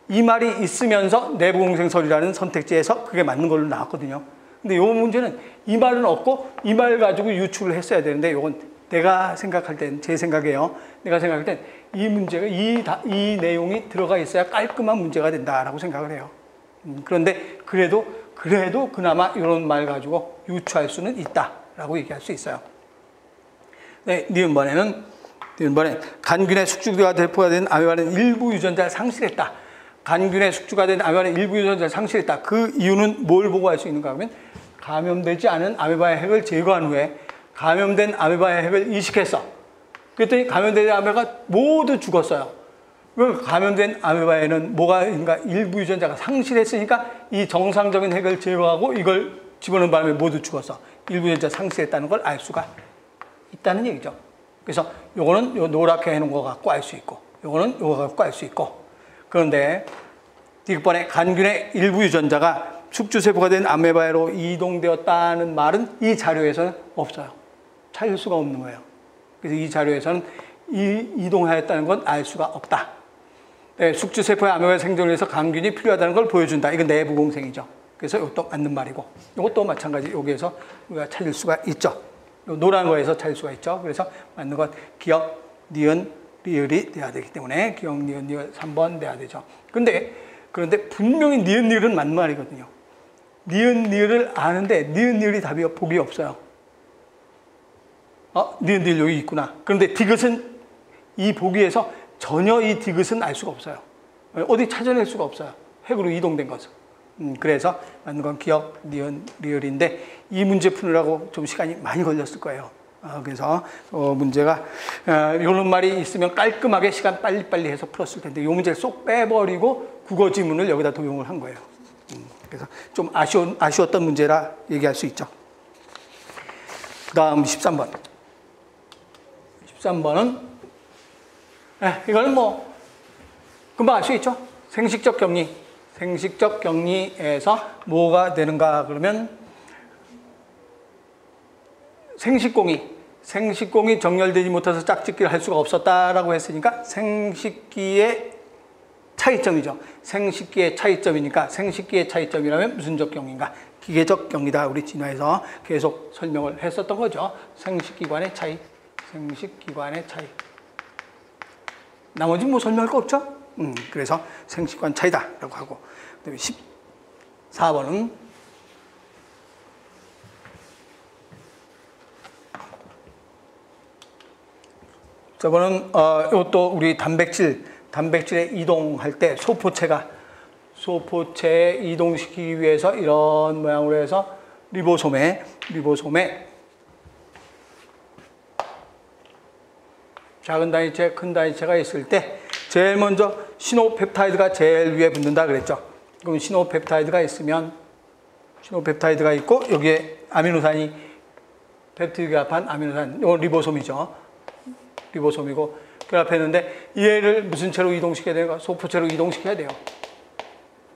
이 말이 있으면서 내부 공생설이라는 선택지에서 그게 맞는 걸로 나왔거든요. 근데 요 문제는 이 말은 없고 이 말 가지고 유출을 했어야 되는데 요건 내가 생각할 땐, 제 생각이에요. 내가 생각할 땐 이 문제가 이 내용이 들어가 있어야 깔끔한 문제가 된다라고 생각을 해요. 그런데 그래도 그나마 이런 말 가지고 유추할 수는 있다라고 얘기할 수 있어요. 네, 니은번에 간균의 숙주가 대포가 된 아메바는 일부 유전자를 상실했다. 간균의 숙주가 된 아메바는 일부 유전자를 상실했다. 그 이유는 뭘 보고 알 수 있는가 하면 감염되지 않은 아메바의 핵을 제거한 후에 감염된 아메바의 핵을 이식했어. 그랬더니 감염된 아메바가 모두 죽었어요. 감염된 아메바에는 뭐가 있는가? 일부 유전자가 상실했으니까 이 정상적인 핵을 제거하고 이걸 집어넣은 바람에 모두 죽었어. 일부 유전자 상실했다는 걸 알 수가 있다는 얘기죠. 그래서 요거는 요 노랗게 해놓은 거 갖고 알 수 있고, 요거는 요거 갖고 알 수 있고. 그런데 이번에 간균의 일부 유전자가 숙주세포가 된 아메바로 이동되었다는 말은 이 자료에서는 없어요. 찾을 수가 없는 거예요. 그래서 이 자료에서는 이동하였다는 건 알 수가 없다. 네, 숙주세포의 아메바 생존을 위해서 간균이 필요하다는 걸 보여준다. 이건 내부 공생이죠. 그래서 이것도 맞는 말이고, 이것도 마찬가지 여기에서 우리가 찾을 수가 있죠. 노란 거에서 찾을 수가 있죠. 그래서 맞는 것 기억, 니은, 리을이 돼야 되기 때문에 기억, 니은, 리을 3번 돼야 되죠. 그런데 분명히 니은, 리을은 맞는 말이거든요. 니은, 리을을 아는데 니은, 리을이 답이 복이 없어요. 니은, 리을 여기 있구나. 그런데 디귿은 이 보기에서 전혀 이 디귿은 알 수가 없어요. 어디 찾아낼 수가 없어요. 핵으로 이동된 것은. 그래서 맞는 건 기억, 니은, 리을인데 이 문제 푸느라고 좀 시간이 많이 걸렸을 거예요. 그래서 문제가 이런 말이 있으면 깔끔하게 시간 빨리빨리 해서 풀었을 텐데 이 문제를 쏙 빼버리고 국어 지문을 여기다 도용을 한 거예요. 그래서 좀 아쉬웠던 문제라 얘기할 수 있죠. 그 다음 13번. 13번은 이거는 뭐 금방 알 수 있죠. 생식적 격리. 생식적 격리에서 뭐가 되는가 그러면 생식공이 정렬되지 못해서 짝짓기를 할 수가 없었다라고 했으니까 생식기의 차이점이죠. 생식기의 차이점이니까 생식기의 차이점이라면 무슨적 격리인가? 기계적 격리다. 우리 진화에서 계속 설명을 했었던 거죠. 생식기관의 차이. 생식기관의 차이. 나머지 뭐 설명할 거 없죠? 그래서 생식관 차이다 라고 하고. 그다음에 14번은 저번은 이것도 우리 단백질에 이동할 때 소포체에 이동시키기 위해서 이런 모양으로 해서 리보솜에 작은 단위체, 큰 단위체가 있을 때 제일 먼저 신호펩타이드가 제일 위에 붙는다 그랬죠. 그럼 신호펩타이드가 있으면 신호펩타이드가 있고 여기에 아미노산이 펩티드계합한 아미노산, 이건 리보솜이죠. 리보솜이고 결합했는데 얘를 무슨 체로 이동시켜야 되는가? 소포체로 이동시켜야 돼요.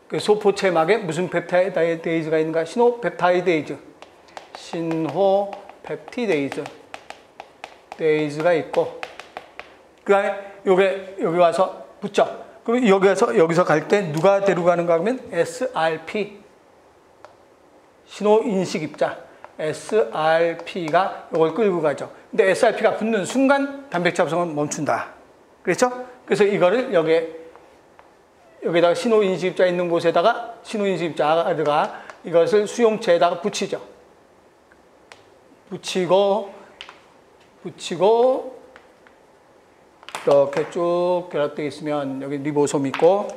그 소포체막에 무슨 펩타이드가 있는가? 신호펩티데이즈가 있고 그 다음에 여기 와서 붙죠. 그럼 여기서 갈 때 누가 데려가는가 하면 SRP 신호인식 입자 SRP가 이걸 끌고 가죠. 근데 SRP가 붙는 순간 단백질 합성은 멈춘다. 그렇죠? 그래서 이거를 여기다가 신호인식 입자 있는 곳에다가 신호인식 입자가 이것을 수용체에다가 붙이죠. 붙이고 이렇게 쭉 결합되어 있으면 여기 리보솜 있고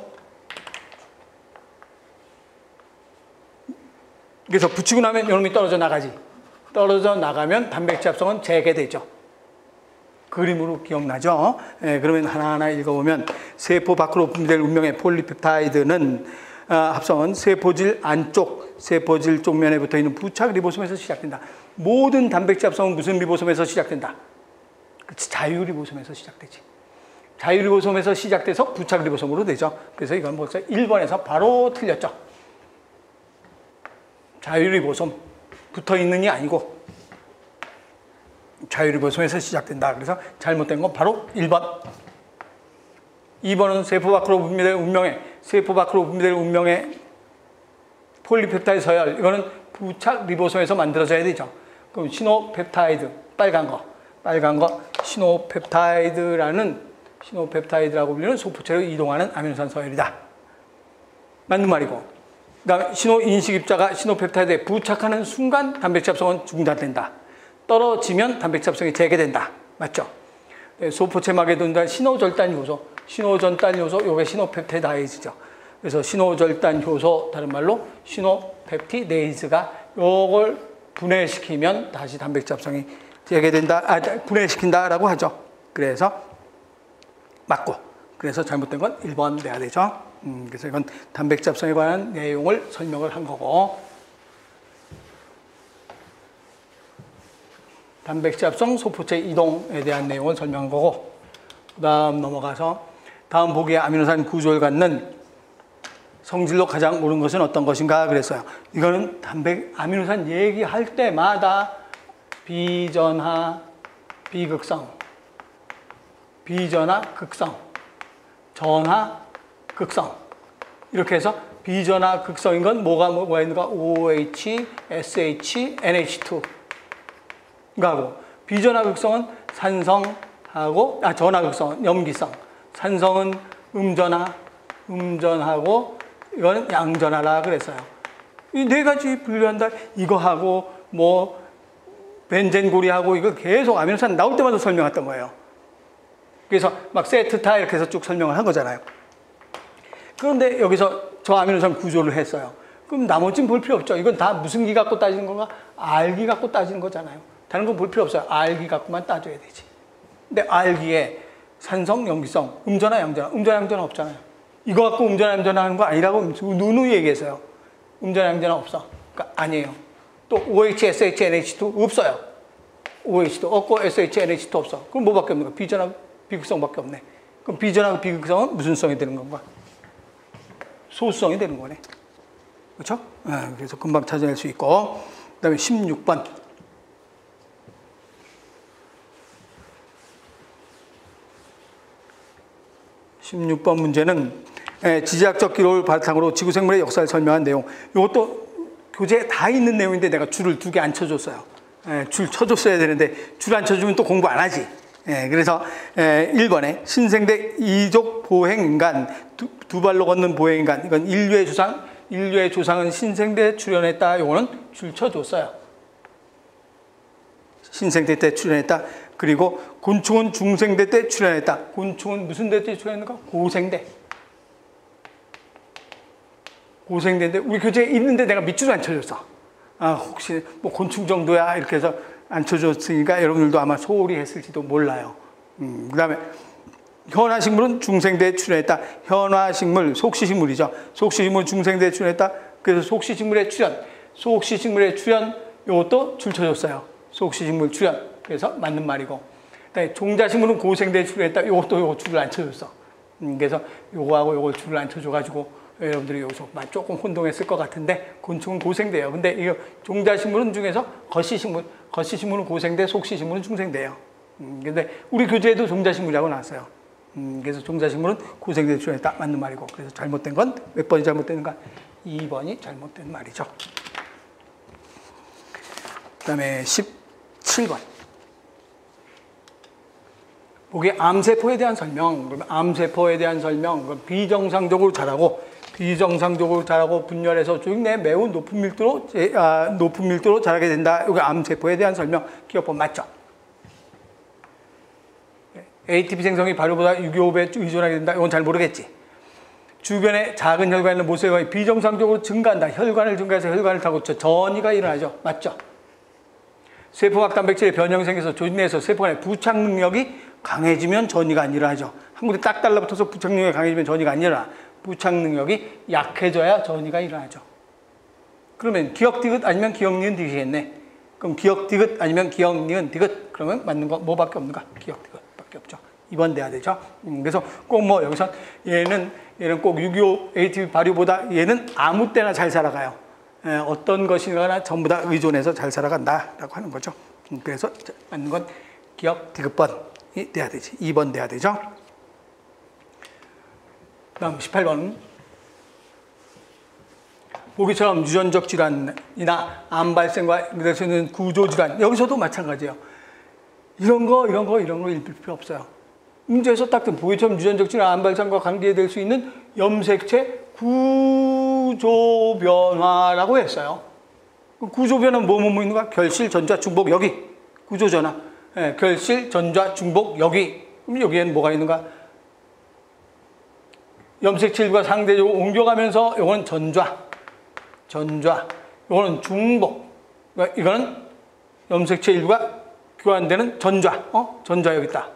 그래서 붙이고 나면 이놈이 떨어져 나가지. 떨어져 나가면 단백질 합성은 재개되죠. 그림으로 기억나죠? 그러면 하나하나 읽어보면 세포 밖으로 분비될 운명의 폴리펩타이드는 합성은 세포질 안쪽, 세포질 쪽면에 붙어있는 부착 리보솜에서 시작된다. 모든 단백질 합성은 무슨 리보솜에서 시작된다? 그렇지, 자유리보솜에서 시작되지. 자유리보솜에서 시작돼서 부착 리보솜으로 되죠. 그래서 이건 벌써 1번에서 바로 틀렸죠. 자유리보솜 붙어있는이 아니고 자유리보솜에서 시작된다. 그래서 잘못된 건 바로 1번. 2번은 세포 밖으로 분비될 운명의 폴리펩타이드 서열. 이거는 부착 리보솜에서 만들어져야 되죠. 그럼 신호펩타이드, 빨간 거 신호펩타이드라고 불리는 소포체로 이동하는 아미노산 서열이다. 맞는 말이고, 그 다음에 신호 인식 입자가 신호펩타이드에 부착하는 순간 단백질 합성은 중단된다. 떨어지면 단백질 합성이 재개된다. 맞죠? 네, 소포체막에 돈다 신호절단 효소, 요게 신호펩티다이즈죠. 그래서 신호절단 효소, 다른 말로 신호펩티데이즈가 요걸 분해시키면 다시 단백질 합성이 재개된다, 분해시킨다라고 하죠. 그래서 맞고, 그래서 잘못된 건 1번 내야 되죠. 그래서 이건 단백질 합성에 관한 내용을 설명을 한 거고, 단백질 합성 소포체 이동에 대한 내용을 설명한 거고, 그 다음 넘어가서 다음 보기에 아미노산 구조를 갖는 성질로 가장 옳은 것은 어떤 것인가 그랬어요. 이거는 아미노산 얘기할 때마다 비전하, 비극성, 비전하, 극성, 전하, 극성, 이렇게 해서 비전하 극성인 건 뭐가 있는가? OH, SH, NH2 하고, 비전하 극성은 산성하고, 전하 극성은 염기성, 산성은 음전하고, 이거는 양전하라 그랬어요. 이 네 가지 분류한다. 이거하고 뭐 벤젠고리하고 이거 계속 아미노산 나올 때마다 설명했던 거예요. 그래서 막 세트타 이렇게 해서 쭉 설명을 한 거잖아요. 그런데 여기서 저 아미노산 구조를 했어요. 그럼 나머지는 볼 필요 없죠. 이건 다 무슨 기 갖고 따지는 건가? 알기 갖고 따지는 거잖아요. 다른 건 볼 필요 없어요. 알기 갖고만 따져야 되지. 근데 알기에 산성, 염기성, 음전하, 양전하 없잖아요. 이거 갖고 음전하, 양전하 하는 거 아니라고 누누이 얘기했어요. 음전하, 양전하 없어. 그러니까 아니에요. 또 OH, SH, NH2 없어요. OH도 없고 SH, NH2 없어. 그럼 뭐밖에 없는 거야? 비전하, 비극성밖에 없네. 그럼 비전하, 비극성은 무슨 성이 되는 건가? 소수성이 되는 거네. 그렇죠? 그래서 금방 찾아낼 수 있고, 그 다음에 16번. 16번 문제는 지질학적 기록을 바탕으로 지구생물의 역사를 설명한 내용. 이것도 교재에 다 있는 내용인데 내가 줄을 2개 안 쳐줬어요. 줄 쳐줬어야 되는데 줄 안 쳐주면 또 공부 안 하지. 그래서 1번에 신생대 이족 보행인간, 두 발로 걷는 보행인간, 이건 인류의 조상은 신생대에 출현했다. 이거는 줄 쳐줬어요. 신생대 때 출현했다. 그리고 곤충은 중생대 때 출현했다. 곤충은 무슨 대 때 출현했는가? 고생대. 고생대인데 우리 교재에 있는데 내가 밑줄 안 쳐줬어. 혹시 뭐 곤충 정도야 이렇게 해서 안 쳐줬으니까 여러분들도 아마 소홀히 했을지도 몰라요. 그 다음에 현화식물은 중생대에 출현했다. 현화식물, 속시식물이죠. 속시식물은 중생대에 출현했다. 그래서 속시식물의 출현 이것도 줄 쳐줬어요. 속시식물 출현. 그래서 맞는 말이고, 종자식물은 고생대에 출현했다. 이것도 줄을 안 쳐줬어. 그래서 요거하고 요걸 줄을 안 쳐줘가지고 여러분들이 여기서 조금 혼동했을 것 같은데, 곤충은 고생대예요. 근데 이 종자식물은 중에서 거시식물은 고생대, 속시식물은 중생대예요. 근데 우리 교재에도 종자식물이라고 나왔어요. 그래서 종자식물은 고생대에 출현했다. 맞는 말이고, 그래서 잘못된 건 몇 번이 잘못되는가? 2번이 잘못된 말이죠. 그 다음에 17번. 보기 암세포에 대한 설명. 그러면 암세포에 대한 설명. 비정상적으로 자라고 분열해서 조직내 매우 높은 밀도로 자라게 된다. 이게 암세포에 대한 설명. 기억법 맞죠? ATP 생성이 발효보다 유기호흡에 의존하게 된다. 이건 잘 모르겠지. 주변에 작은 혈관에 있는 모세혈관이 비정상적으로 증가한다. 혈관을 증가해서 혈관을 타고 전이가 일어나죠. 맞죠? 세포각 단백질의 변형이 생겨서 조직 내에서 세포 간의 부착 능력이 강해지면 전이가 안 일어나죠. 한 군데 딱 달라붙어서 부착 능력이 강해지면 전이가 안 일어나. 부착 능력이 약해져야 전이가 일어나죠. 그러면 기역 디귿 아니면 기역 니은 디귿이겠네. 그럼 기역 디귿 아니면 기역 니은 디귿. 그러면 맞는 거 뭐밖에 없는가? 기역 디귿밖에 없죠. 2번 돼야 되죠. 그래서 꼭 뭐 여기서 얘는 꼭 6.25 ATP 발효보다 얘는 아무 때나 잘 살아가요. 어떤 것이거나 전부 다 의존해서 잘 살아간다라고 하는 거죠. 그래서 맞는 건 기역 디귿번이 돼야 되지. 2번 돼야 되죠. 다음 18번. 보기처럼 유전적 질환이나 암 발생과 연결되는 구조 질환, 여기서도 마찬가지예요. 이런 거 읽을 필요 없어요. 문제에서 딱 보기처럼 유전적 질환, 암 발생과 관계될 수 있는 염색체 구조 변화라고 했어요. 구조 변화는 뭐 있는가? 결실, 전자, 중복, 여기. 구조 전화. 예, 결실, 전자, 중복, 여기. 그럼 여기에는 뭐가 있는가? 염색체 일부가 상대적으로 옮겨가면서 이거는 전좌. 이거는 중복. 그러니까 이거는 염색체 일부가 교환되는 전좌. 전좌 여기 있다.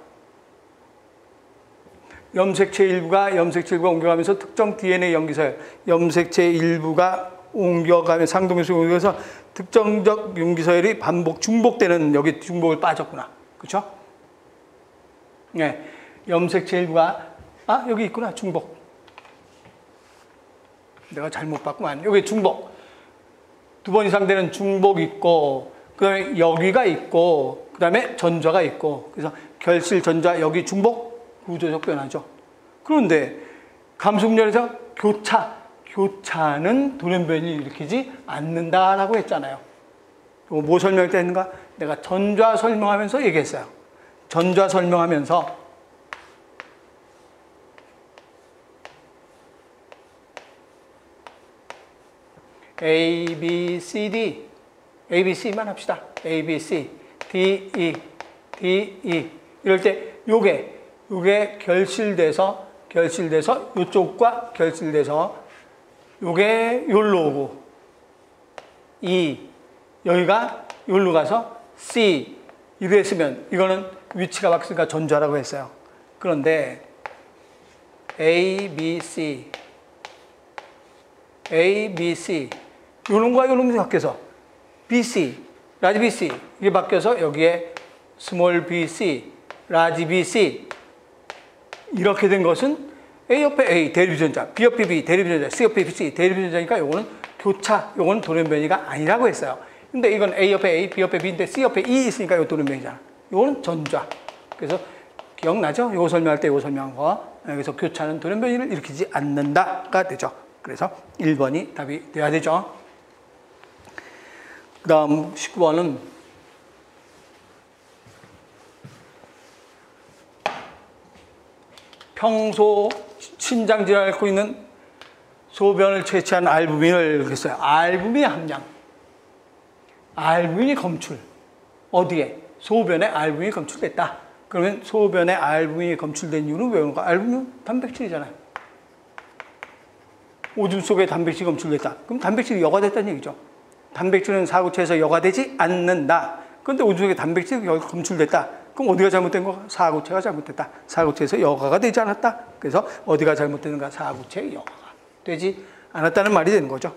염색체 일부가 옮겨가면서 특정 DNA 염기서열. 염색체 일부가 옮겨가면 상동에서 옮겨서 특정적 용기서열이 중복되는, 여기 중복을 빠졌구나. 그렇죠? 네. 염색체 일부가 여기 있구나. 중복. 내가 잘못 봤구만. 여기 중복. 2번 이상 되는 중복 있고, 그 다음에 여기가 있고, 그 다음에 전좌가 있고, 그래서 결실, 전좌, 여기 중복, 구조적 변화죠. 그런데 감속열에서 교차는 돌연변이를 일으키지 않는다라고 했잖아요. 뭐 설명할 했는가? 내가 전좌 설명하면서 얘기했어요. 전좌 설명하면서 A, B, C, D, A, B, C만 합시다. A, B, C, D, E 이럴 때 요게 결실돼서 요쪽과 결실돼서 요게 요로 오고 여기가 요로 가서 C 이랬으면 이거는 위치가 바뀌니까 전좌라고 했어요. 그런데 A, B, C 요놈과 요놈이 바뀌어서 BC, 라지 BC 이게 바뀌어서 여기에 스몰 bc, 라지 bc 이렇게 된 것은 A 옆에 A 대립전자, B 옆에 B 대립전자, C 옆에 C 대립전자니까 요거는 교차, 요거는 돌연변이가 아니라고 했어요. 근데 이건 A 옆에 A, B 옆에 B인데 C 옆에 E 있으니까 이거 돌연변이잖아. 요거는 전좌. 그래서 기억나죠? 요거 설명할 때 요거 설명한 거. 그래서 교차는 돌연변이를 일으키지 않는다가 되죠. 그래서 1번이 답이 돼야 되죠. 그 다음 19번은 평소 신장질환을 앓고 있는 소변을 채취한 알부민을 했어요. 알부민 함량. 알부민이 검출. 어디에? 소변에 알부민이 검출됐다. 그러면 소변에 알부민이 검출된 이유는 왜 그런가? 알부민은 단백질이잖아요. 오줌 속에 단백질이 검출됐다. 그럼 단백질이 여과됐다는 얘기죠. 단백질은 사구체에서 여과되지 않는다. 그런데 오줌 속에 단백질이 검출됐다. 그럼 어디가 잘못된 거야? 사구체가 잘못됐다. 사구체에서 여과가 되지 않았다. 그래서 어디가 잘못되는가? 사구체 여과가 되지 않았다는 말이 되는 거죠.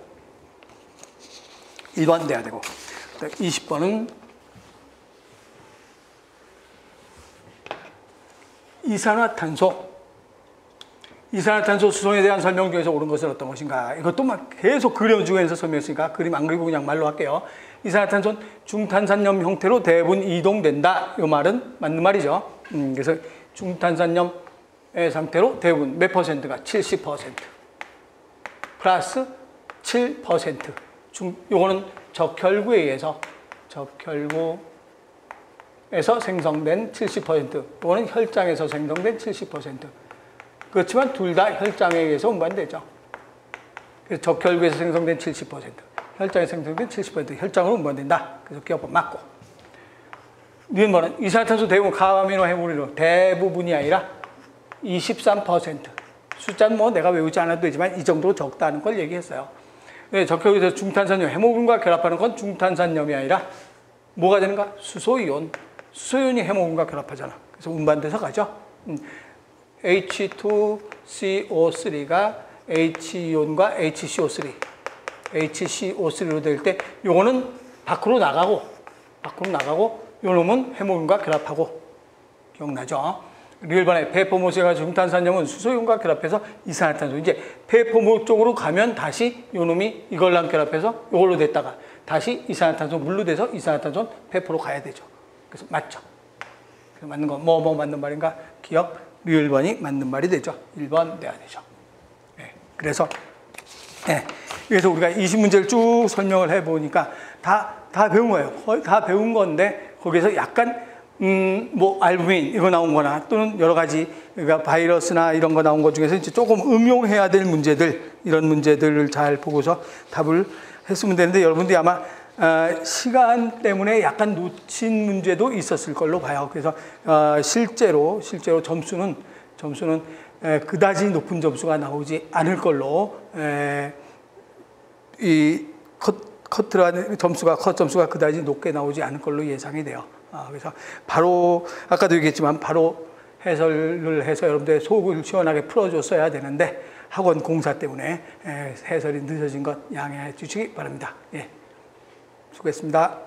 1번 돼야 되고. 20번은 이산화탄소 수송에 대한 설명 중에서 옳은 것은 어떤 것인가? 이것도 막 계속 그려주면서 설명했으니까 그림 안 그리고 그냥 말로 할게요. 이산화탄소는 중탄산염 형태로 대부분 이동된다. 이 말은 맞는 말이죠. 그래서 중탄산염의 상태로 대부분 몇 퍼센트가? 70%. 플러스 7%. 요거는 적혈구에 의해서 생성된 70%. 요거는 혈장에서 생성된 70%. 그렇지만 둘 다 혈장에 의해서 운반되죠. 그래서 적혈구에서 생성된 70%, 혈장에서 생성된 70% 혈장으로 운반된다. 그래서 기억법 맞고. 니은번은 이산화탄소 대부분 가아미노 해물로 대부분이 아니라 23%. 숫자는 뭐 내가 외우지 않아도 되지만 이 정도로 적다는 걸 얘기했어요. 적혈구에서 중탄산염, 해모균과 결합하는 건 중탄산염이 아니라 뭐가 되는가? 수소이온. 수소이온이 해모균과 결합하잖아. 그래서 운반돼서 가죠. H2CO3가 H이온과 HCO3로 될 때 요거는 밖으로 나가고 요 놈은 해모균과 결합하고 기억나죠? 일반에 폐포모세가 중탄산염은 수소이온과 결합해서 이산화탄소. 이제 폐포모 쪽으로 가면 다시 요 놈이 이걸랑 결합해서 요걸로 됐다가 다시 이산화탄소 물로 돼서 이산화탄소는 폐포로 가야 되죠. 그래서 맞죠? 그래서 맞는 거 뭐 맞는 말인가? 기억. 1번이 맞는 말이 되죠. 1번 돼야 되죠. 네. 그래서 그래서 우리가 20문제를 쭉 설명을 해보니까 다 배운 거예요. 거의 다 배운 건데 거기서 약간 뭐 알부민 이거 나온 거나 또는 여러 가지 그러니까 바이러스나 이런 거 나온 것 중에서 이제 조금 응용해야 될 문제들 이런 문제들을 잘 보고서 답을 했으면 되는데 여러분들이 아마 시간 때문에 약간 놓친 문제도 있었을 걸로 봐요. 그래서 실제로 점수는 그다지 높은 점수가 나오지 않을 걸로 이 컷 점수가 그다지 높게 나오지 않을 걸로 예상이 돼요. 그래서 바로 아까도 얘기했지만 바로 해설을 해서 여러분들 속을 시원하게 풀어줬어야 되는데 학원 공사 때문에 해설이 늦어진 것 양해해 주시기 바랍니다. 예, 수고했습니다.